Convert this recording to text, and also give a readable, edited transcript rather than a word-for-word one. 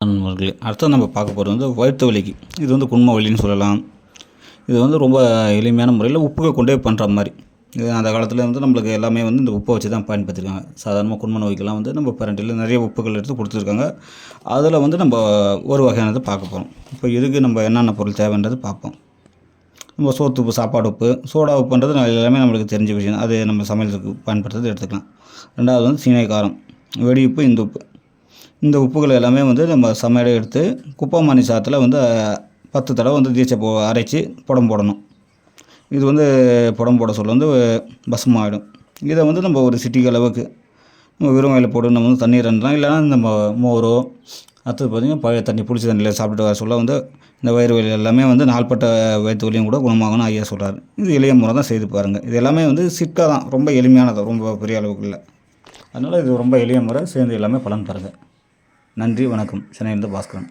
நண்பர்களே, அடுத்தது நம்ம பார்க்க போகிறது வந்து வயிற்று வலிக்கு. இது வந்து குண்ம வலின்னு சொல்லலாம். இது வந்து ரொம்ப எளிமையான முறையில் உப்புக கொண்டே பண்ணுற மாதிரி. இது அந்த காலத்தில் வந்து நம்மளுக்கு எல்லாமே வந்து இந்த உப்பை வச்சு தான் பயன்படுத்தியிருக்காங்க. சாதாரணமாக குண்ம நோய்க்கெல்லாம் வந்து நம்ம பிரண்டையில் நிறைய உப்புகள் எடுத்து கொடுத்துருக்காங்க. அதில் வந்து நம்ம ஒரு வகையானதை பார்க்க போகிறோம். இப்போ இதுக்கு நம்ம என்னென்ன பொருள் தேவைன்றது பார்ப்போம். நம்ம சோத்து உப்பு, சாப்பாடு உப்பு, சோடா உப்புன்றது எல்லாமே நம்மளுக்கு தெரிஞ்ச விஷயம். அது நம்ம சமையலுக்கு பயன்படுத்துறது எடுத்துக்கலாம். ரெண்டாவது வந்து சீனை காரம், வெடி உப்பு, இந்த உப்பு. இந்த உப்புகள் எல்லாமே வந்து நம்ம சமையலை எடுத்து குப்பைமானி சாத்தில் வந்து 10 தடவை வந்து தீச்சை அரைச்சி புடம் போடணும். இது வந்து புடம் போட சொல்ல வந்து பஸ்மமாகிடும். இதை வந்து நம்ம ஒரு சிட்டிக்கு அளவுக்கு நம்ம வெறும் வாயில் போட்டு நம்ம வந்து தண்ணீர் இருந்தலாம். இல்லைனா நம்ம மோரோ, அடுத்தது பார்த்திங்கன்னா பழைய தண்ணி புளிச்ச தண்ணியில் சாப்பிட்டு வர சொல்ல வந்து இந்த வயிறு வலி எல்லாமே வந்து நாள்பட்ட வயிற்று வலியும் கூட குணமாகணும் ஐயா சொல்கிறாரு. இது எளிய முறை தான், செய்து பாருங்கள். இது எல்லாமே வந்து சிக்கா தான், ரொம்ப எளிமையானது, ரொம்ப பெரிய அளவுக்கு இல்லை. அதனால் இது ரொம்ப எளிய முறை, சேர்ந்து எல்லாமே பலன் பாருங்கள். நன்றி, வணக்கம். சென்னையிலிருந்து பாஸ்கரன்.